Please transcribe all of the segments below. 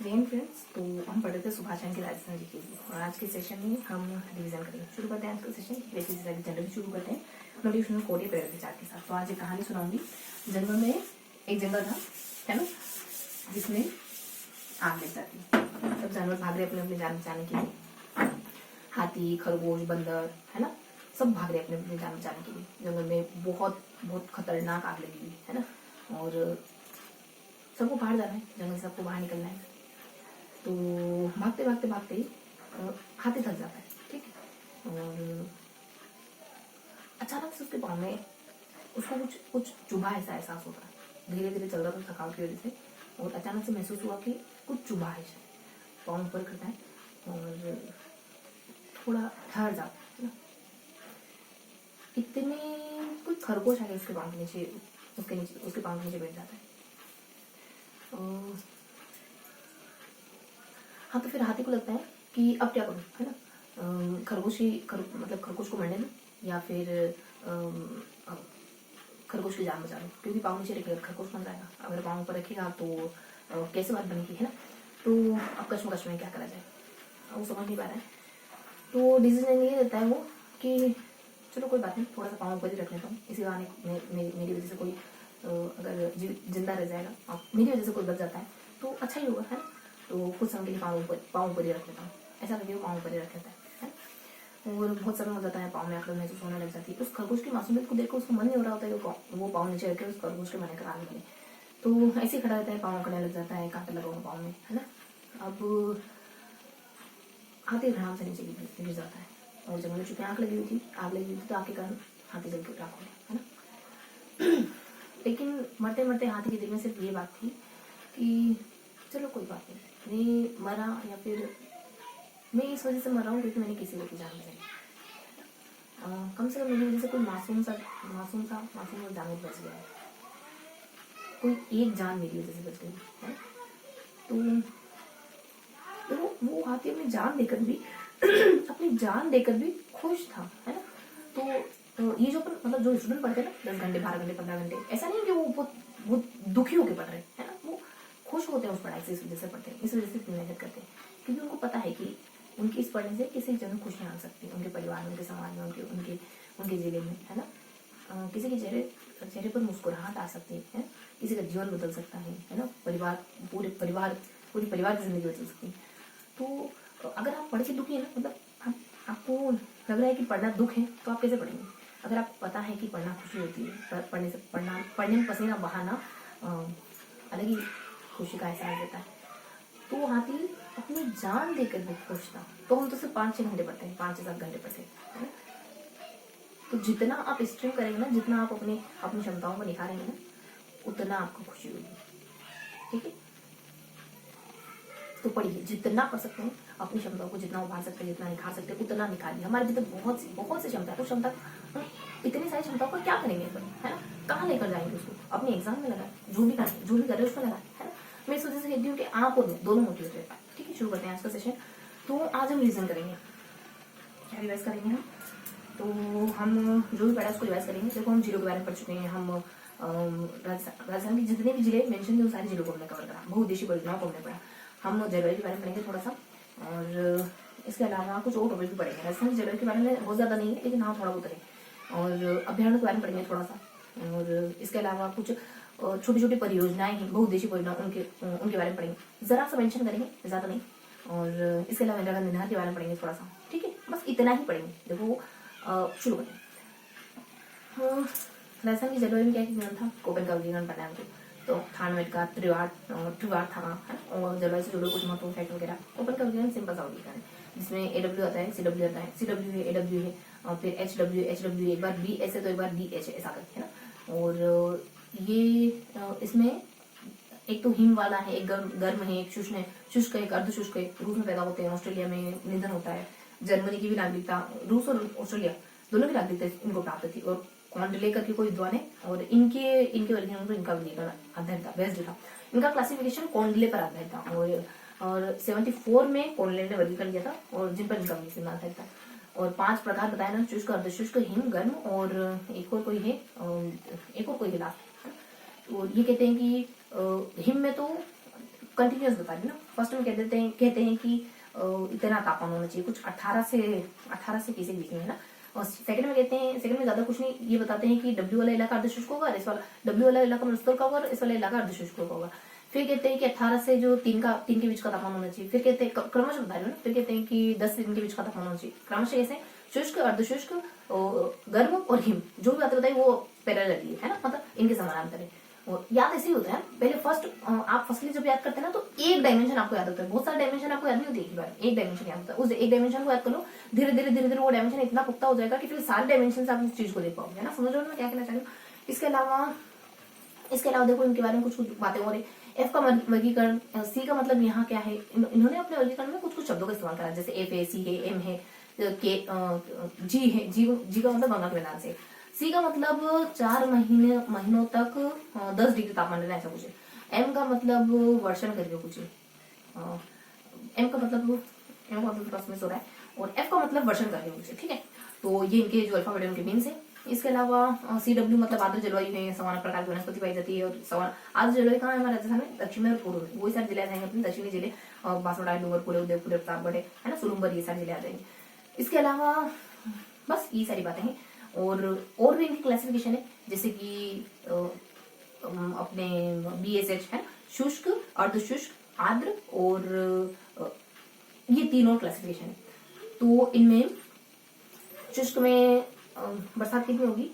Friends, तो हम पढ़ रहे थे सुभाष चंद्र की राजस्थान जी की और आज के सेशन में हम रिवीजन करेंगे। शुरू करते हैं आज का सेशन। वैसे जनरली शुरू करते हैं नोटिफिकेशन कोटे पेड़ के चार्ट के साथ। तो आज एक कहानी सुनाऊंगी। जंगल में एक जंगल था, है ना, जिसमें आग लग जाती। सब जानवर भाग रहे अपने अपने जान बचाने के लिए। हाथी, खरगोश, बंदर, है ना, सब भाग रहे अपने अपने जान बचाने के लिए। जंगल में बहुत बहुत खतरनाक आग लगी हुई है ना, और सबको बाहर जाना है, जंगल से सबको बाहर निकलना है। तो भागते भागते भागते ही हाथी थक जाता है, ठीक है, और अचानक से उसके पाँव में उसको कुछ कुछ चुभा ऐसा एहसास होता है। धीरे धीरे चल रहा था थकावट की वजह से, और अचानक से महसूस हुआ कि कुछ चुभा है। पाँव ऊपर करता है और थोड़ा ठहर जाता है ना। इतने कुछ खरगोश आके उसके पाँव के नीचे उसके पाँव के नीचे बैठ जाता है। हाँ, तो फिर हाथी को लगता है कि अब क्या करूँ, है ना, खरगोश को मरने दूं या फिर खरगोश की जान बचा लूँ, क्योंकि पाँव नीचे रखेगा खरगोश मर जाएगा। अगर पाँव ऊपर रखेगा तो कैसे बात बनेगी, है ना। तो अब कश्मकश में क्या करा जाए, वो समझ नहीं पा रहा है। तो डिसीजन ये लेता है वो कि चलो कोई बात नहीं, थोड़ा सा पाँव ऊपर ही रख लेता हूँ। इसी बहाने मेरी वजह से कोई अगर जिंदा रह जाएगा और मेरी वजह से कोई बच जाता है तो अच्छा ही होगा, है ना। तो कुछ समय के लिए पाँव ऊपर ही रख लेता हूँ। ऐसा करके वो पाँव ऊपर ही रख लेता है। और बहुत समय हो जाता है, पाँव में आकड़ महसूस होने लग जाती है। उस खरगोश की मासूमियत को देखकर उसको मन नहीं हो रहा होता है कि वो पाँव नीचे रखे उस खरगोश के मरने कराने लगे। तो ऐसे ही खड़ा रहता है, पाँव आकड़ने लग जाता है, कांटा लगा हुआ पाँव में, है ना। अब हाथी आराम से नीचे गिर जाता है, और जंगल में चूंकि आग लगी हुई थी तो आग के कारण हाथी जल के राख हो गया, है ना। लेकिन मरते मरते हाथी के दिल में सिर्फ ये बात थी कि चलो कोई बात नहीं, मैं मरा या फिर मैं इस वजह से मरा हूँ क्योंकि मैंने किसी को की जान बचाई। कम से कम मेरी वजह से कोई मासूम सा जानवर बच गया है, कोई एक जान मेरी वजह से बच गई है। तो वो हाथी अपनी जान देकर भी खुश था, है ना। तो ये जो जो स्टूडेंट पढ़ते हैं ना 10 घंटे 12 घंटे 15 घंटे, ऐसा नहीं कि वो बहुत दुखी होकर पढ़ रहे हैं, है ना। वो खुश होते हैं उस पढ़ाई से, इस वजह से पढ़ते हैं, इस वजह से मेहनत करते हैं, क्योंकि उनको पता है कि उनकी इस पढ़ने से किसी जन खुशियाँ आ सकती है, उनके परिवार में, उनके समाज में, उनके जिले में, है ना। किसी के चेहरे पर मुस्कुराहट आ सकती है, किसी का जीवन बदल सकता है ना। पूरी परिवार की जिंदगी बदल सकती है। तो अगर आप पढ़ के दुखी है ना, मतलब आपको लग रहा है कि पढ़ना दुख है, तो आप कैसे पढ़ेंगे। अगर आपको पता है कि पढ़ना खुशी होती है, पढ़ने में पसीना बहाना अलग ही खुशी का एहसास देता है। तो वो हाथी अपनी जान देकर भी खुश था। तो हम तो सिर्फ 5-6 घंटे पढ़ते हैं, 5 से 7 घंटे पढ़ते हैं। तो जितना आप स्ट्रीम करेंगे ना, जितना आप अपनी क्षमताओं को निखारेंगे ना, उतना आपको खुशी होगी, ठीक है। तो पढ़िए, जितना पढ़ सकते हैं, अपनी क्षमताओं को जितना उभार सकते हैं, जितना निखार सकते हैं, उतना निखारिए। हमारे भीतर बहुत सी क्षमता है। तो क्षमता इतनी सारी क्षमताओं को क्या करेंगे, है ना, कहाँ लेकर जाएंगे उसको। अपने एग्जाम में लगाए, जो भी करे उसको लगाए, है ना। मैं इस वजह से कहती हूँ कि आप और दोनों मोटिवेट रहता है, ठीक है। शुरू करते हैं आज का सेशन। तो आज हम रिविजन करेंगे, क्या रिवाइज करेंगे हम। तो हम जो भी पढ़ा उसको रिवाइज करेंगे। देखो, हम जिलों के बारे में पढ़ चुके हैं। हम राजस्थान के जितने भी जिले मेंशन थे उन सारे जिलों को हमने कवर करा। बहुउद्देशीय परियोजनाओं को हमने पढ़ा। हम जलवायु के बारे में पढ़ेंगे थोड़ा सा, और इसके अलावा कुछ और टॉपिक भी पढ़ेंगे। राजस्थान की जलवायु के बारे में बहुत ज़्यादा नहीं है, लेकिन हाँ थोड़ा बहुत है। और अभ्यारण्य के बारे में पढ़ेंगे थोड़ा सा, और इसके अलावा कुछ छोटी छोटी परियोजनाएं हैं, बहुउद्देशीय परियोजना, उनके बारे में पढ़ेंगे, जरा सा मेंशन करेंगे, ज़्यादा नहीं। और इसके अलावा इंदिरा गांधी नहर के बारे में पढ़ेंगे थोड़ा सा, ठीक है। बस इतना ही पढ़ेंगे। देखो, शुरू करें। राजस्थान की जलवायु में क्या विज्ञान था, कोपेन का विज्ञान पढ़ना है हमको। तो थानवेट का त्रिवार था, और जलवायु से जुड़े कुछ महत्वपूर्ण फैक्ट वगैरह। कोपेन का विज्ञान सिंपल सा विज्ञान है, जिसमें AW आता है, CW आता है, CW है, AW है, और फिर HW एक बार BS है तो एक बार BH है, ऐसा करके, है ना। और ये इसमें एक तो हिम वाला है, एक गर्म है, एक शुष्क है, एक अर्धशुष्क है। रूस में पैदा होते हैं, ऑस्ट्रेलिया में निधन होता है। जर्मनी की भी नागरिकता, रूस और ऑस्ट्रेलिया दोनों की नागरिकता इनको प्राप्त थी। और कॉन्डले करके कोई विद्वान है, और इनके वर्गीकरण पर इनका वर्गीकरण आधारित था, बेस्ड था। इनका क्लासिफिकेशन कॉन्डले पर आधारित था, और 74 में कॉन्डले ने वर्गीकरण किया था, और जिन पर इनका वर्गीकरण आधारित था। और 5 प्रकार बताया ना, शुष्क, अर्धशुष्क, हिम, गर्म, और एक और कोई है लास्ट। तो ये कहते हैं कि हिम में तो कंटिन्यूस बता रही ना। फर्स्ट में कहते हैं कि इतना तापमान होना चाहिए, कुछ 18 से 20 के बीच में है ना। और सेकंड में कहते हैं, सेकंड में ज्यादा कुछ नहीं, ये बताते हैं कि डब्ल्यू वाला इलाका अर्धशुष्क होगा, इस वाला डब्ल्यू वाला इलाका मरुस्थल का होगा, इस वाला इलाका अर्धशुष्क होगा। फिर कहते हैं कि 18 से जो 3 के बीच का तापमान होना चाहिए। फिर कहते हैं क्रमशः बता रहे हो ना, फिर कहते हैं कि 10 से 3 के बीच का तापमान होना चाहिए। क्रमशः कैसे, शुष्क, अर्धशुष्क, गर्म और हिम, जो भी बातें बताई वो पैरेलल है ना, मतलब इनके समानांतर है। और याद ऐसे ही होता है, पहले आप फर्स्टली जब याद करते हैं ना तो एक डायमेंशन आपको याद होता है, बहुत सारे डायमेंशन आपको याद नहीं होती एक बार, एक डायमेंशन याद होता है। उस एक डायमेंशन को याद कर लो, धीरे धीरे वो डायमेंशन इतना पुख्ता हो जाएगा कि फिर सारे डायमेंशन से आप उस चीज को देख पाओगे, है ना। समझ रहे हो मैं क्या कहना चाह रही हूँ। इसके अलावा देखो इनके बारे में कुछ बातें हो रही। एफ का वर्गीकरण, सी का मतलब यहाँ क्या है, इन्होंने अपने वर्गीकरण में कुछ शब्दों का इस्तेमाल करा, जैसे एफ है, सी है, एम है, के, जी है, जी का मतलब गंगा के मैदान से। सी का मतलब 4 महीनों तक 10 डिग्री तापमान रहना, ऐसा कुछ है। एम का मतलब वर्षण करके कुछ है, एम का मतलब बस में सो रहा है, और एफ का मतलब वर्षण करके कुछ है, ठीक है। तो ये इनके जो अल्फाबेट है उनके मीन्स है। इसके अलावा CW मतलब आर्द्र जलवायु में समान प्रकार की वनस्पति पाई जाती है। और समान आर्द्र जलवायु कहाँ है हमारे राजस्थान में, दक्षिण में और पूर्व में। वही सारे जिले आ जाएंगे अपने दक्षिणी जिले, बांसवाड़ा, डूंगरपुर, उदयपुर, प्रतापगढ़ है ना, सुलुम्बर, ये सारे जिले आ जाएंगे। इसके अलावा बस ये सारी बातें हैं। और भी इनकी क्लासिफिकेशन है, जैसे कि अपने BSH है, शुष्क, अर्धशुष्क, आर्द्र, और ये तीनों क्लासिफिकेशन है। तो इनमें शुष्क में बरसात कितनी होगी,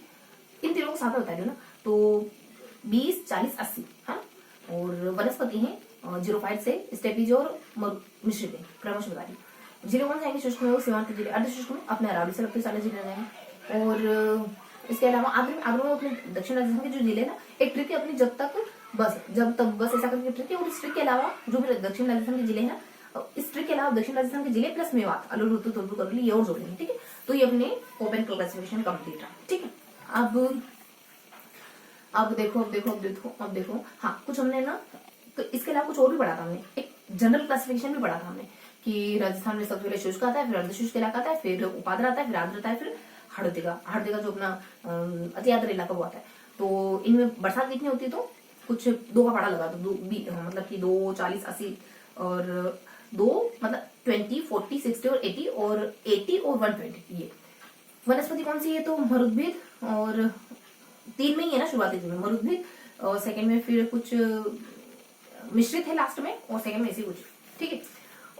इन तीनों को साथ में बता रही हूँ ना, तो 20, 40, 80 है। और वनस्पति है जीरोफाइट से स्टेपीज और मिश्रित है, क्रमशः बता रही हूँ। जिले कौन जाएंगे शुष्क में, वो सीमांत जिले। अर्धशुष्क में अपने अरावली से लगते सारे जिले जाएंगे। और इसके अलावा आगरा में अपने दक्षिण राजस्थान के जो जिले ना, एक ट्रिक है अपनी, जब तक बस ऐसा करके ट्रिक है। और इस ट्रिक के अलावा जो भी दक्षिण राजस्थान के जिले हैं ना, इस ट्रिक के अलावा दक्षिण राजस्थान के जिले प्लस मेवात, अलूर, तुलपुर, करौली, ये और जोड़ेंगे, ठीक है। तो ये अपने ओपन क्लासिफिकेशन कंप्लीट है, ठीक है। अब देखो हाँ, कुछ हमने ना, तो इसके अलावा कुछ और भी पढ़ा था हमने, एक जनरल क्लासिफिकेशन भी पढ़ा था हमने, कि राजस्थान में सबसे पहले शुष्क आता है, फिर अर्धशुष्क इलाका आता है, फिर उपाद्र आता है, फिर आर्द्र आता है, फिर हरदिगा जो अपना अति आर्द्र इलाका वो आता है। तो इनमें बरसात कितनी होती है, तो कुछ 2 का पढ़ा लगा, तो मतलब कि 2, 40, 80 और 2 मतलब 20, 40, 60 और 80 और 80 और 120। ये वनस्पति कौन सी है, तो मरुद्भिद, और 3 में ही है ना शुरुआती में मरुद्भिद, और सेकंड में फिर कुछ मिश्रित है लास्ट में, और सेकंड में ऐसी कुछ, ठीक है।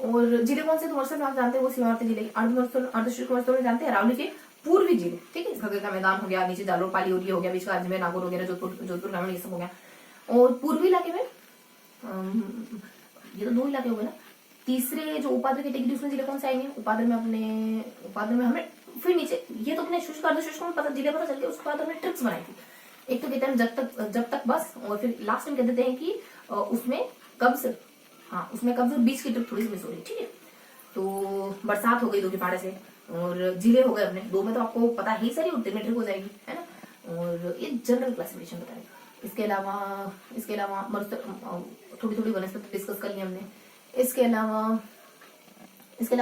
और जिले कौन से, तो मरुस्थल में आप जानते हैं वो सीमावर्ती जिले, अर्धशुष्क मरुस्थल जानते हैं अरावली के पूर्वी जिले, ठीक है। घग्गर का मैदान हो गया, नीचे जालोर, पाली और ये हो गया, बीच का अजमेर, नागौर वगैरह, जोधपुर ग्रामीण, ये सब हो गया। और पूर्वी इलाके में ये तो 2 इलाके हो गए ना। तीसरे जो उपाद्र कैटेगरी, उसमें जिले कौन से आएंगे, उपाद्र में हमें फिर नीचे, ये तो अपने शुष्क अर्धशुष्क में जिले पता चल गया। उसके बाद हमने ट्रिक्स बनाई थी, एक तो कहते हैं जब तक बस, और फिर लास्ट में कह देते हैं कि उसमें कब्ज, हाँ उसमें कब्ज, बीच की ट्रिक थोड़ी सी मिस हो रही, ठीक है। तो बरसात हो गई 2 के पहाड़े से, और जिले हो गए अपने 2 में, तो आपको पता ही सारी उत्तर में ट्रिक हो जाएगी, है ना। और ये जनरल क्लासिफिकेशन बताएं। इसके अलावा थोड़ी वनस्पति डिस्कस कर ली हमने। इसके अलावा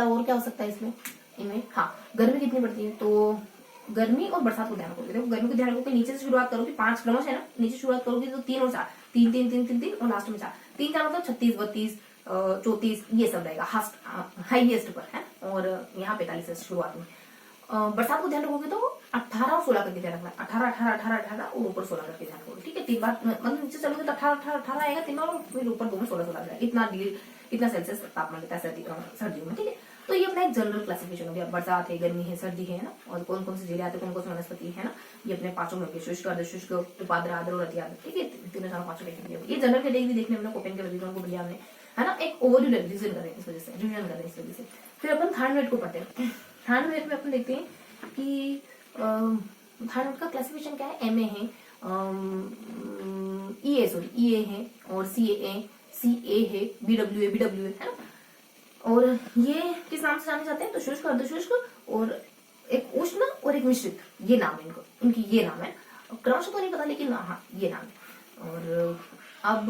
और क्या हो सकता है इनमें, हाँ गर्मी कितनी पड़ती है, तो गर्मी और बरसात को ध्यान रखोगे। देखो गर्मी को ध्यान रखोगे, नीचे से शुरुआत करोगे, 5 क्रमश है ना, नीचे शुरुआत करोगे तो 3 और 4, 3 3 3 3 3 और लास्ट में 4, 3 4 मतलब 36, 32, 34 ये सब रहेगा हाईएस्ट पर है। और यहाँ 45 से शुरुआत में। बरसात को ध्यान रखोगे तो 18 और 16 करके ध्यान रखना, 18 और ऊपर 16 करके ध्यान रखोगे, ठीक है। 3 बार मतलब नीचे चलोगे तो 18 आएगा 3 और फिर ऊपर 2 में 16 जाएगा, इतना सेल्सियस तापमान रहता है सर्दियों में, ठीक है। तो ये अपना एक जनरल क्लासिफिकेशन हो गया, बरसात है, गर्मी है, सर्दी है ना, और कौन कौन से जिले आते हैं, कौन कौन से वनस्पति है ना, ये अपने 5 में हो गए, शुष्क, अर्धशुष्क, उपाद्र, आर्द्र और अति आर्द्र, ठीक है। 3-4-5 कैटेगरी हो गई। ये जनरल कैटेगरी देखने में ओपन के वर्गीकरण को बढ़िया हमने, है ना, एक ओवरव्यू रिवीजन करें इस वजह से। फिर अपन थार्डवेट को पढ़ते हैं। थार्डवेट में अपन देखते हैं कि थार्डवेट का क्लासिफिकेशन क्या है, MA है, EA है, और CA है, BWA है ना। और ये किस नाम से जाने जाते हैं, तो शुष्क, अर्धशुष्क, और एक उष्ण और एक मिश्रित, ये नाम है इनकी ये नाम है। क्रमशः तो नहीं पता, लेकिन हाँ ये नाम है। और अब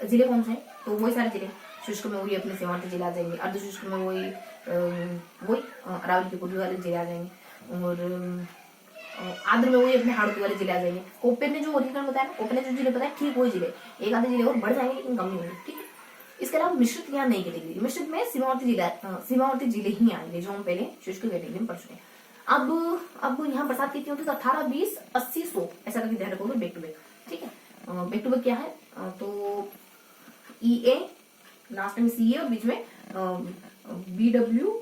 जिले कौन से हैं, तो वही सारे जिले, शुष्क में वही अपने सीमांत जिले आ जाएंगे, अर्धशुष्क में वही अरावली के पूर्वी वाले जिले आ जाएंगे, और आर्द्र में वही अपने हाड़ोती वाले जिले आ जाएंगे। ओपन ने जो वर्गीकरण बताया ना, ओपन ने जो जिले बताया ठीक वही जिले, एक आधे जिले और बढ़ जाएंगे लेकिन कम नहीं होंगे, ठीक है। इसके अलावा मिश्रित यहाँ नहीं कैटेगरी, मिश्रित में सीमावर्ती जिले ही आएंगे जो हम पहले शुष्क कैटेगरी में पढ़ चुके हैं। अब यहाँ बरसात कितनी होती है, तो 18, 20, 80, 100 ऐसा करके ध्यान रखोगे बैक टू बैक। ठीक है, बैक टू बैक क्या है, तो EA लास्ट में CA और बीच में BW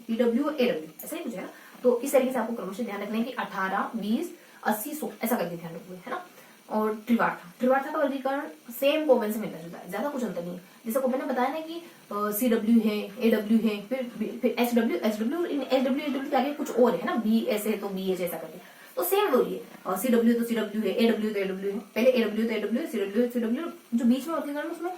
AW ऐसा ही कुछ है ना। तो इस तरीके से आपको क्रमशः ध्यान रखना है कि 18, 20, 80, 100 ऐसा करके ध्यान रखोगे, है ना। और त्रिवार्था का वर्गीकरण सेम कोपेन से मिलता जुलता है, ज्यादा कुछ अंतर नहीं है। जैसे कोपेन ने बताया ना कि CW है, AW है, फिर SW इन SW के आगे कुछ और है ना, BS है तो BH ऐसा करके, तो सेम वही है। CW तो CW है, AW तो AW है, पहले AW तो AW है, CW जो बीच में वर्गीकरण उसमें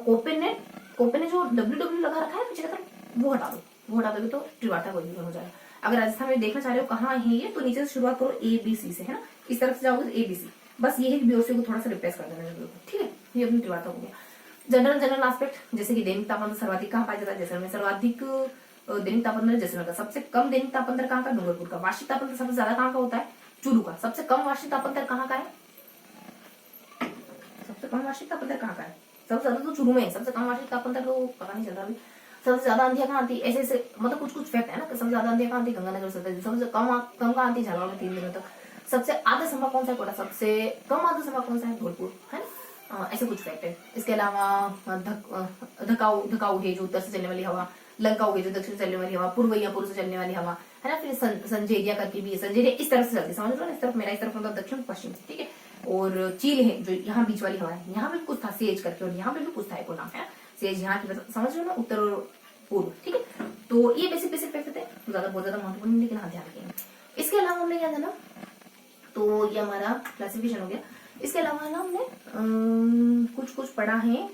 कोपेन ने जो WW लगा रखा है पीछे की तरफ वो हटा दोगे तो त्रिवार्था वर्गीकरण हो जाएगा। अगर राजस्थान में देखना चाह रहे हो कहाँ है ये, तो नीचे से शुरुआत करो ABC से, है ना, इस तरफ से जाओगे तो ABC, बस ये है कि BOC को थोड़ा सा रिप्लेस कर देना है, ठीक है। ये अपनी त्रिवार्था हो गया। जनरल एस्पेक्ट, जैसे कि दैनिक तापमान सर्वाधिक कहाँ पाया जाता है, जैसलमेर। सर्वाधिक दैनिक तापमान जैसलमेर का। सबसे कम दैनिक तापमान कहाँ का, डूंगरपुर का। वार्षिक तापमान सबसे ज्यादा कहाँ का होता है, चूरू का। सबसे कम वार्षिक तापमान कहाँ का है, सबसे कम वार्षिक तापमान कहाँ का है, सबसे ज्यादा तो चूरू में है। सबसे कम वार्षिक तापमान तो पता नहीं चल रहा अभी। सबसे ज्यादा आंधियां कहाँ आती, ऐसे मतलब कुछ फैक्ट है ना, सबसे ज्यादा आंधियां कहाँ आती, गंगानगर से। सबसे कम कहाँ आती, झालावाड़ में 3 दिनों तक। सबसे आधा संभव कौन सा है, कोटा। सबसे कम आधा संभव कौन सा है, धौलपुर, है ना। ऐसे कुछ फैक्ट है। इसके अलावा धकाऊ है जो उत्तर से चलने वाली हवा, लंकाऊ है जो दक्षिण से चलने वाली हवा, पूर्व से चलने वाली हवा, है ना। फिर संजेरिया करके भी है, संजेरिया इस तरफ से चलती है, समझ लो ना, इस तरफ मेरा, इस तरफ मतलब दक्षिण पश्चिम, ठीक है। और चील है जो यहाँ बीच वाली हवा है, यहाँ पे कुछ था सेज करके, और यहाँ पे भी कुछ था एक नाम है सेज, यहाँ की समझ लो ना, उत्तर और पूर्व, ठीक है। तो ये बेसिक फैक्ट थे, बहुत ज्यादा महत्वपूर्ण, लेकिन हाँ ध्यान रखेंगे। इसके अलावा हमने क्या जाना, तो ये हमारा क्लासिफिकेशन हो गया। इसके अलावा ना हमने कुछ पढ़ा है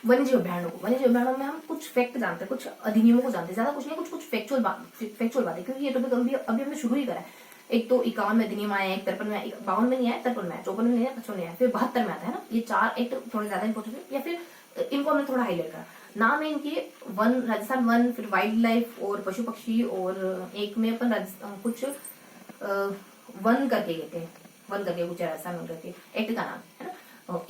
वन्यजीव अभ्यारण्यों को। वन्यजीव अभ्यारण्यों में हम कुछ फैक्ट जानते हैं, कुछ अधिनियमों को जानते हैं, ज्यादा कुछ नहीं, कुछ फैक्चुअल बातें, क्योंकि ये टॉपिक अभी हमने शुरू ही करा है। एक तो 51 में अधिनियम आया, एक 53 में, 52 में नहीं आया, 53 में आया, 54 में नहीं आया, 55 में आया, फिर 72 में आता है ना। ये 4 एक्ट थोड़े ज्यादा इंपॉर्टेंट है, या फिर इनको हमने थोड़ा हाईलाइट करा। नाम है इनके वन, राजस्थान वन, फिर वाइल्ड लाइफ और पशु पक्षी, और एक में अपन कुछ वन करके कहते हैं, वन करके कुछ राजस्थान वन करके एक्ट का नाम है ना।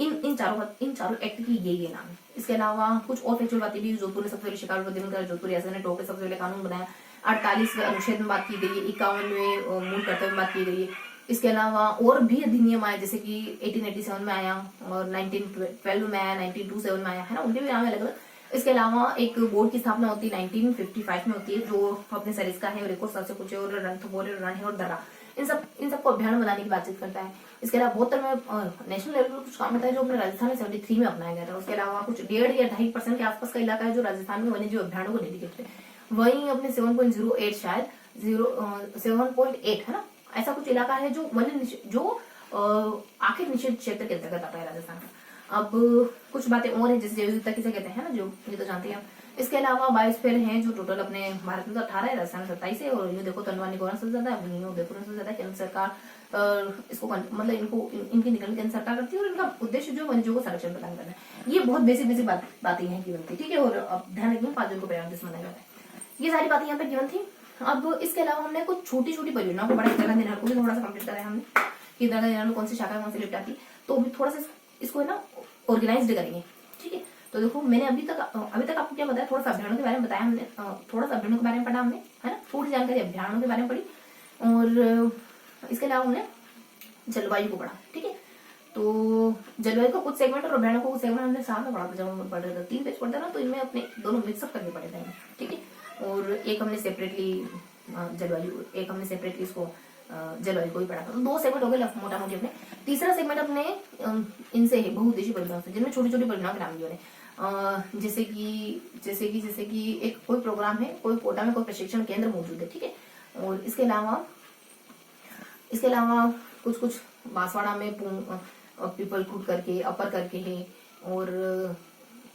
इन चारों एक्ट की ये नाम है। इसके अलावा कुछ और फैक्चुअल बातें भी, जोधपुर ने सबसे पहले शिकार उद्यम करा, जोधपुर रियासत ने टोक सबसे पहले कानून बनाया, 48वें अनुच्छेद में बात की गई है, 51वें मूल कर्तव्य में बात की गई है। इसके अलावा और भी अधिनियम आए, जैसे कि 1887 में आया, और 1912 में आया, 1927 में आया, है ना, उनके भी नाम अलग अलग। इसके अलावा एक बोर्ड की स्थापना होती है 1955 में होती है, जो अपने सरिस्का है और एक सबसे कुछ और रणथंभौर, रण है और दर्रा, इन सबको अभियान बनाने की बातचीत करता है। इसके अलावा 72 में नेशनल लेवल पर कुछ काम होता है जो अपने राजस्थान में 73 में अपनाया गया था। उसके अलावा कुछ 1.5 या 2.5% के आसपास का इलाका है जो राजस्थान में वन्यजीव अभियानों को डेडिकेटेड है। वहीं अपने 7.08 शायद 7.8 है ना, ऐसा कुछ इलाका है जो आखिर निषेध क्षेत्र के अंतर्गत आता है राजस्थान का। अब कुछ बातें और हैं, जैसे जैव विविधता किसे कहते हैं ना, जो ये तो जानते हैं। इसके अलावा बायोस्फीयर है जो टोटल अपने भारत में तो 18 है, राजस्थान में 27 है, और ये देखो तनवानी को सबसे ज्यादा है, उदयपुर में सबसे ज्यादा। केंद्र सरकार इसको मतलब इनकी निगरानी केंद्र सरकार करती है, और इनका उद्देश्य जो वन्यजीवों को संरक्षण प्रदान करना है। ये बहुत बेसिक बातें हैं गिवन थी, ठीक है। और अब ध्यान रखिए 5 जून को पर्यावरण दिवस मनाया जाता है। ये सारी बातें यहाँ पे गिवन थी। अब इसके अलावा हमने कुछ छोटी परियोजनाओं को बड़ा इंदिरा दिनार को भी थोड़ा सा कंप्लीट करा है हमने, कि इंदिरा दिनार में कौन सी शाखा कौन सी लिफ्ट आती है, तो अभी थोड़ा सा इसको है ना ऑर्गेनाइज्ड करेंगे, ठीक है। तो देखो मैंने अभी तक आपको क्या बताया, थोड़ा सा अभियानों के बारे में बताया हमने, थोड़ा सा अभियानों के बारे में पढ़ा हमने, है ना, थोड़ी जानकारी अभियानों के बारे में पढ़ी, और इसके अलावा हमने जलवायु को पढ़ा, ठीक है। तो जलवायु का कुछ सेगमेंट और अभियानों को कुछ सेगमेंट हमने साथ में पढ़ा था, जब हम पढ़ रहे थे 3 पेज पढ़ते ना, तो इनमें अपने दोनों मिक्सअप करके पढ़े थे, ठीक है। और एक हमने सेपरेटली जलवायु, एक हमने सेपरेटली इसको जलवायु को भी पढ़ा था। तो 2 सेगमेंट हो गए मोटा मोटी अपने। तीसरा सेगमेंट अपने इनसे है बहुउद्देशीय परियोजनाओं से, जिनमें छोटी परियोजनाओं के नाम दिए हैं, जैसे कि एक कोई प्रोग्राम है, कोई कोटा में कोई प्रशिक्षण केंद्र मौजूद है, ठीक है। और इसके अलावा कुछ बांसवाड़ा में पीपल खुद करके, अपर करके है, और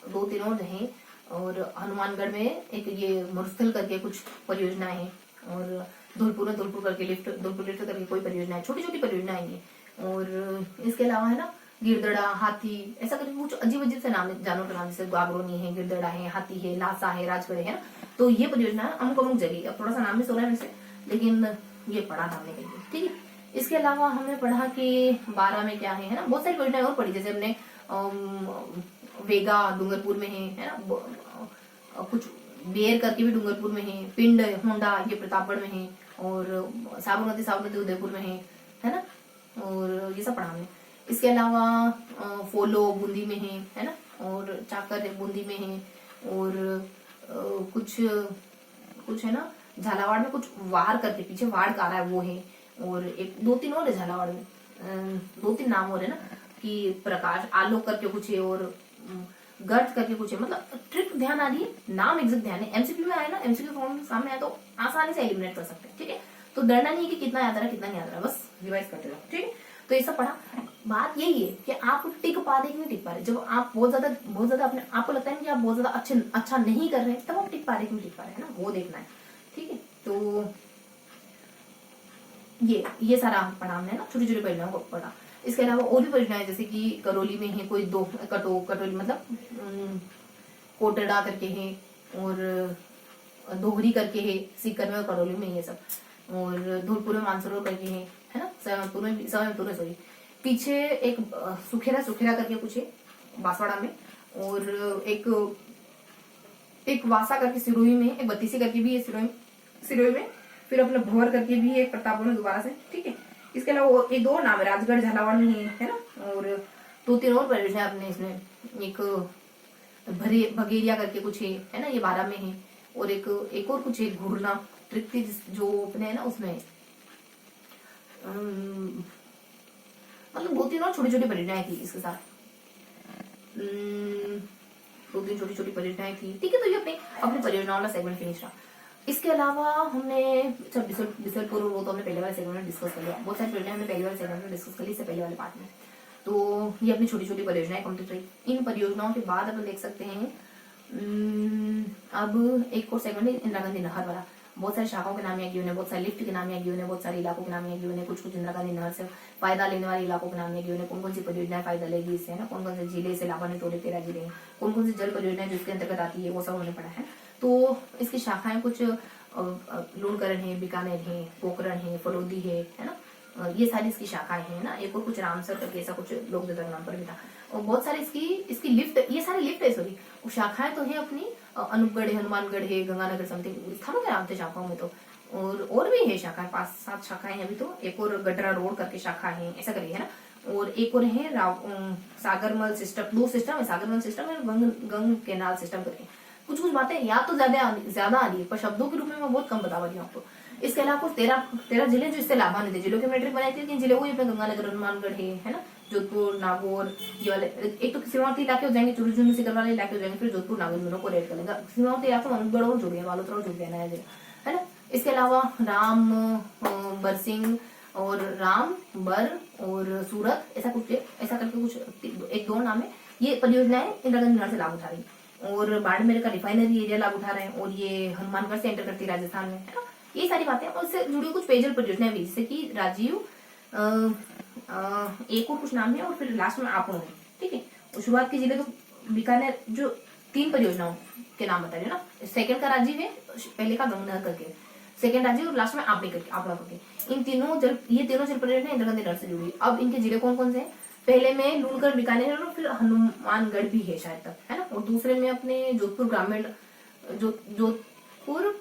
2-3 और है, और हनुमानगढ़ में एक ये मुरस्थल करके कुछ परियोजना है, और धौलपुर करके धौलपुर लिफ्ट करके कोई परियोजना है, छोटी परियोजनाएं हैं। और इसके अलावा है ना गिरदड़ा, हाथी, ऐसा करके कुछ अजीब से नाम है जानवरों के नाम, जैसे गागरोनी है, गिरदड़ा है, हाथी है, लासा है, राजगढ़ है ना। तो ये परियोजना अमुक जगह, अब थोड़ा सा नाम भी सो रहा है वैसे, लेकिन ये पढ़ा था हमने कहीं, ठीक है। इसके अलावा हमने पढ़ा कि 12 में क्या है ना, बहुत सारी परियोजनाएं और पढ़ी, जैसे हमने वेगा डूंगरपुर में है ना, कुछ बेर करके भी डूंगरपुर में है, पिंड होंडा ये प्रतापगढ़ में है, और साबरमती उदयपुर में है ना, और ये सब पढ़ा हमने। इसके अलावा फोलो बूंदी में है ना, और चाकर बूंदी में है, और कुछ कुछ है ना झालावाड़ में, कुछ वार करके पीछे वाड़ का आ रहा है वो है, और एक 2-3 और है झालावाड़ में, 2-3 नाम और है ना, कि प्रकाश आलोक करके कुछ है, और गर्द करके कुछ है। मतलब ट्रिक ध्यान आ रही है, नाम एग्जैक्ट ध्यान है। एमसीक्यू में आए ना, एमसीक्यू फॉर्म सामने आए तो आसानी से एलिमिनेट कर सकते हैं, ठीक है। तो डरना नहीं है कि कितना याद आ रहा है कितना नहीं याद आ रहा, बस रिवाइज करते रहो, ठीक है। तो ये सब पढ़ा। बात यही है कि आप टिक पा रहे कि नहीं टिक पा रहे। जब आप बहुत ज्यादा अपने आपको लगता है कि आप बहुत ज्यादा अच्छा नहीं कर रहे हैं, तब आप टिक पा रहे कि नहीं टिक पा रहे हैं ना, वो देखना है, ठीक है। तो ये सारा पढ़ा हमने ना, छोटी छोटी परियोजनाओं को पढ़ा। इसके अलावा और भी परियोजनाएं जैसे कि करौली में है कोई दो कटोली मतलब कोटड़ा करके है, और दोहरी करके है, सीकर में और करौली में ये सब, और धौलपुर में मानसरोवर करके है ना, सवाईमाधोपुर में सॉरी, पीछे एक सुखेरा करके कुछ है बांसवाड़ा में, और एक वासा करके सिरोही में, एक बत्तीसी करके भी है सिरोही में, फिर अपने भवर करके भी है प्रतापगढ़ में दोबारा से, ठीक है। इसके अलावा एक दो नाम है, राजगढ़ झालावाड़ में है ना, और 2-3 और परियोजना अपने इसमें, एक भगेरिया करके कुछ है ना, ये 12 में है, और एक और कुछ है घूरना तृप्ति जो अपने है ना उसमें, मतलब 2-3 और छोटी छोटी परियोजनाएं थी इसके साथ, 2-3 छोटी छोटी परियोजनाएं थी, ठीक है। तो ये अपनी परियोजनाओं वाला सेगमेंट फिनिश रहा। इसके अलावा हमने बिसलपुर वो तो हमने पहले वाले सेगमेंट में डिस्कस कर लिया, बहुत सारी परियोजनाएं हमने पहले वाले सेगमेंट में डिस्कस कर ली, इससे पहले वाले पार्ट में। तो ये अपनी छोटी छोटी परियोजनाएं कंप्लीट रही। इन परियोजनाओं के बाद अपन देख सकते हैं अब एक और सेगमेंट है इंदिरा गांधी नहर वाला। बहुत सारी शाखाओं के नाम यहाँ गिवन है, बहुत सारे लिफ्ट के नाम यहाँ गिवन है, बहुत सारे इलाकों के नाम यहाँ गिवन है, कुछ इंदिरा गांधी नहर से फायदा लेने वाले इलाकों के नाम यहाँ गिवन है, कौन कौन सी परियोजनाएं फायदा लेगी इससे, है ना, कौन कौन से जिले से लाभान्वित हो रहे 13 जिले हैं, कौन कौन सी जल परियोजनाएं जिसके अंतर्गत आती है, वो सब हमने पढ़ा है। तो इसकी शाखाएं कुछ लूणकरण है, बीकानेर है, पोखरण है, फलोदी है ना, ये सारी इसकी शाखाएं हैं ना, एक और कुछ रामसर करके ऐसा कुछ लोग नाम पर भी था, और बहुत सारे इसकी लिफ्ट, ये सारी लिफ्ट है सॉरी, शाखाएं तो है अपनी, अनूपगढ़ है, हनुमानगढ़ है, गंगानगर समथिंग स्थानों के नाम थे शाखाओं में तो, और भी है शाखाएं, 5-7 शाखाएं हैं अभी तो, एक और गडरा रोड करके शाखा है, ऐसा करके है ना, और एक और है सागरमल सिस्टम, 2 सिस्टम है, सागरमल सिस्टम और गंग केनाल सिस्टम करके। कुछ बातें या तो ज्यादा आ रही है, पर शब्दों के रूप में मैं बहुत कम बता रही हूँ आपको। इसके अलावा कुछ 13 जिले जो इससे लाभान्वित है, जिलों के मैट्रिक बनाए थे, जिले वो गंगानगर, हनुमानगढ़ है ना, जोधपुर, नागौर, ये वाले एक तो सीमावर्ती इलाके हो जाएंगे, चुरू सीकर वाले इलाके हो जाएंगे, फिर जोधपुर नागौर दोनों को रेड कर लेंगे। सीमावर्ती इलाके अनूपगढ़ और जुड़ गया, बालोतरा और जुड़ गया नया जिला, है ना। इसके अलावा राम बरसिंह और राम बर और सूरत ऐसा करके कुछ 1-2 नाम है। ये परियोजनाएं इंदिरा गांधी नहर से लाभ उठा रही, और बाड़मेर का रिफाइनरी एरिया लाभ उठा रहे हैं, और ये हनुमानगढ़ से एंटर करती है राजस्थान में, है ना। ये सारी बातें, और इससे जुड़ी कुछ पेयजल परियोजनाएं भी, जैसे कि राजीव, एक और कुछ नाम है, और फिर लास्ट में आपनो है, ठीक है। तो शुरुआत के जिले तो बीकानेर, जो 3 परियोजनाओं के नाम बता रहे ना, सेकंड का राजीव है, पहले का गंगनहर करके, सेकंड राजीव, और लास्ट में आपने करके, इन तीनों जल परियोजना इंदिरा गांधी नहर से जुड़ी। अब इनके जिले कौन कौन से हैं? पहले में लूणगढ़, बीकानेर, और फिर हनुमानगढ़ भी है शायद तक, है ना, और दूसरे में अपने जोधपुर ग्रामीण, जोधपुर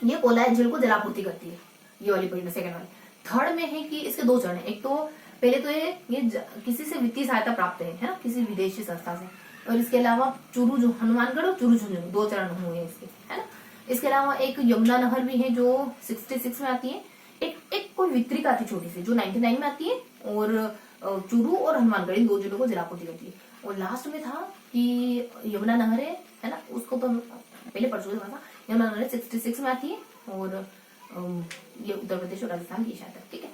ये कोलाय झील को जलापूर्ति करती है, ये वाली परियोजना सेकंड वाली। थर्ड में है कि इसके 2 चरण है, एक तो पहले तो ये किसी से वित्तीय सहायता प्राप्त है ना, किसी विदेशी संस्था से, और इसके अलावा चूरू जो हनुमानगढ़ और चूरू झुंझुनू 2 चरण हुए हैं इसके, है ना। इसके अलावा एक यमुना नहर भी है जो 66 में आती है, एक कोई वितरिका आती छोटी सी जो 99 में आती है, और चूरू और हनुमानगढ़ इन 2 जिलों को जलापूर्ति करती है। और लास्ट में था कि यमुना नहर है ना, उसको तो पहले पढ़ चुके था, यमुना नहर 66 में आती है, और ये उत्तर प्रदेश और राजस्थान की शायद, ठीक है।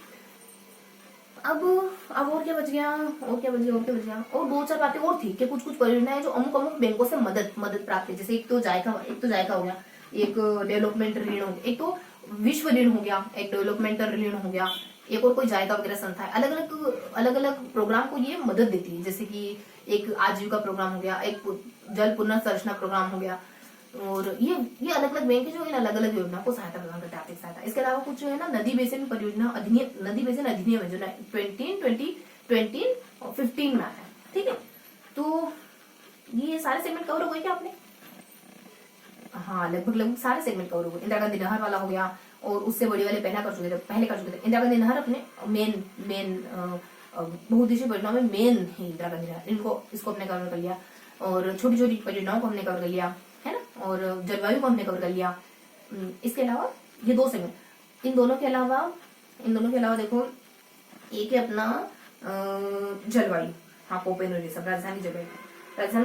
अब और क्या बच गया, और 2-4 बातें और थी कि कुछ परियोजनाएं जो अमुक बैंकों से मदद प्राप्त है, जैसे एक तो जायका हो गया, एक डेवलपमेंट ऋण हो गया, एक तो विश्व ऋण हो गया, एक डेवलपमेंटल ऋण हो गया, एक और कोई जायका वगैरह संस्था है, अलग अलग प्रोग्राम को ये मदद देती है, जैसे कि एक आजीविका प्रोग्राम हो गया, एक जल पुनर्संरचना प्रोग्राम हो गया, और ये अलग अलग बैंक है जो इन अलग अलग योजनाओं को सहायता प्रदान करते हैं, आर्थिक सहायता। इसके अलावा कुछ है ना नदी बेसिन परियोजना अधिनियम, नदी बेसिन अधिनियम है जो 2015 में आया है, ठीक है। तो ये सारे सेगमेंट कवर हो गए क्या आपने? हाँ, लगभग लगभग सारे सेगमेंट कवर हो गए। इंदिरा गांधी नहर वाला हो गया, और उससे बड़ी वाले पहले कर चुके थे। इंदिरा गांधी नहर अपने मेन मेन बहुउद्देशीय परियोजनाओं में मेन है इंदिरा गांधी नहर, इसको हमने कवर कर लिया। और छोटी छोटी परियोजनाओं को हमने कवर कर लिया, है ना, और जलवायु को हमने कवर कर लिया। इसके अलावा ये 2 सेगमेंट, इन दोनों के अलावा देखो, एक है अपना जलवायु, हाँ, कोपेन और सब राजधानी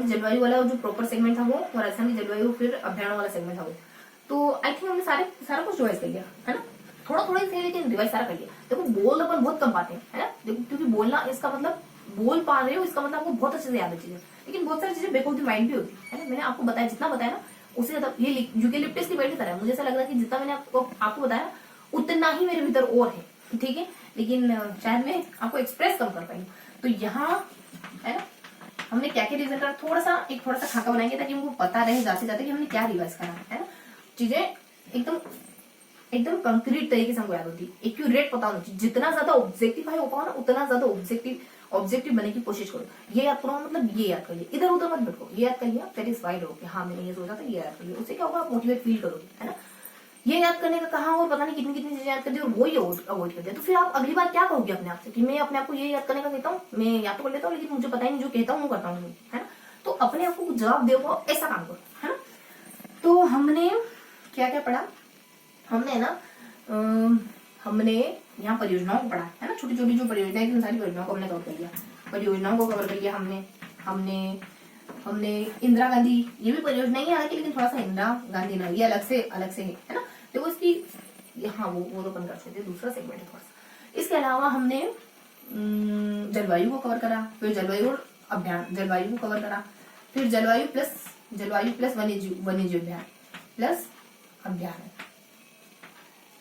जलवायु वाला जो प्रॉपर सेगमेंट था वो, और राजधानी जलवायु फिर अभ्यारण वाला सेगमेंट था वो। तो आई थिंक हमने सारा कुछ रिवाइज कर लिया, है ना, थोड़ा थोड़ा ही सही लेकिन रिवाइज सारा कर लिया। देखो बोल अपन बहुत कम पाते हैं, है ना, देखो, क्योंकि बोलना इसका मतलब बोल पा रहे हो इसका मतलब आपको बहुत अच्छे से याद है चीजें, लेकिन बहुत सारी चीजें बैक ऑफ द माइंड भी होती है ना। मैंने आपको बताया, जितना बताया ना उससे ज्यादा ये यूकेलिप्टस की पेड़ की तरह है। मुझे ऐसा लग रहा है कि जितना मैंने आपको बताया उतना ही मेरे भीतर और है, ठीक है, लेकिन शायद मैं आपको एक्सप्रेस कम कर पाई। तो यहाँ है ना, हमने क्या क्या रिविजन करा, थोड़ा सा खाका बनाएंगे ताकि हमको पता रहे जाते जाते कि हमने क्या रिवाइज करा, है ना। चीजें एकदम कंक्रीट तरीके से हमको याद होती है, एक्यूरेट पता होना चाहिए। जितना ज्यादा ऑब्जेक्टिव हो पाओ ना, उतना ज्यादा ऑब्जेक्टिव बनने की कोशिश करो। ये याद करो, मतलब ये याद करिए, इधर उधर मत भटको, ये याद कर लिया, सेटिस्फाइड हो कि हाँ मैंने ये सोचा था, ये याद कर लिया। उससे क्या होगा, आप मोटिवेट फील करोगे, है ना। ये याद करने का कहा और पता नहीं कितनी कितनी चीजें याद कर दी और वो ही अवॉइड कर दिया, तो फिर आप अगली बार क्या कहोगे अपने आप से कि मैं अपने आप को ये याद करने का कहता हूँ, मैं याद तो कर लेता हूँ लेकिन मुझे पता ही नहीं, जो कहता हूँ वो करता हूँ, है ना। तो अपने आप को जवाब दे ऐसा काम करो, है ना। तो हमने क्या क्या पढ़ा, हमने यहाँ परियोजनाओं को पढ़ा, है ना, छोटी छोटी जो परियोजनाएं थी सारी परियोजनाओं को हमने कवर कर लिया। परियोजनाओं को कवर कर लिया हमने इंदिरा गांधी, ये भी परियोजना ही है हालांकि, लेकिन थोड़ा सा इंदिरा गांधी ना, ये अलग से है ना। देखो इसकी, हाँ वो तो कर सकते, दूसरा सेगमेंट है थोड़ा सा। इसके अलावा हमने जलवायु को कवर करा, फिर जलवायु को कवर करा, फिर जलवायु प्लस वन्यजीव अभ्यारण प्लस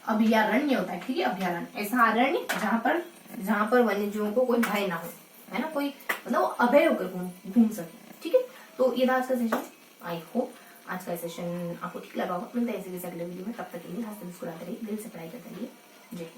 अभयारण्य होता है, ठीक है। अभयारण्य ऐसा अरण्य जहां पर वन्य जीवों को कोई भय ना हो, है ना, कोई मतलब वो अभय होकर घूम सके, ठीक है। तो ये था आज का सेशन। आई होप आज का सेशन आपको ठीक लगा होगा। मिलते हैं ऐसे अगले वीडियो में, तब तक के लिए हंसते मुस्कुराते रहिए, दिल से पढ़ाई करते रहिए। जय हिंद।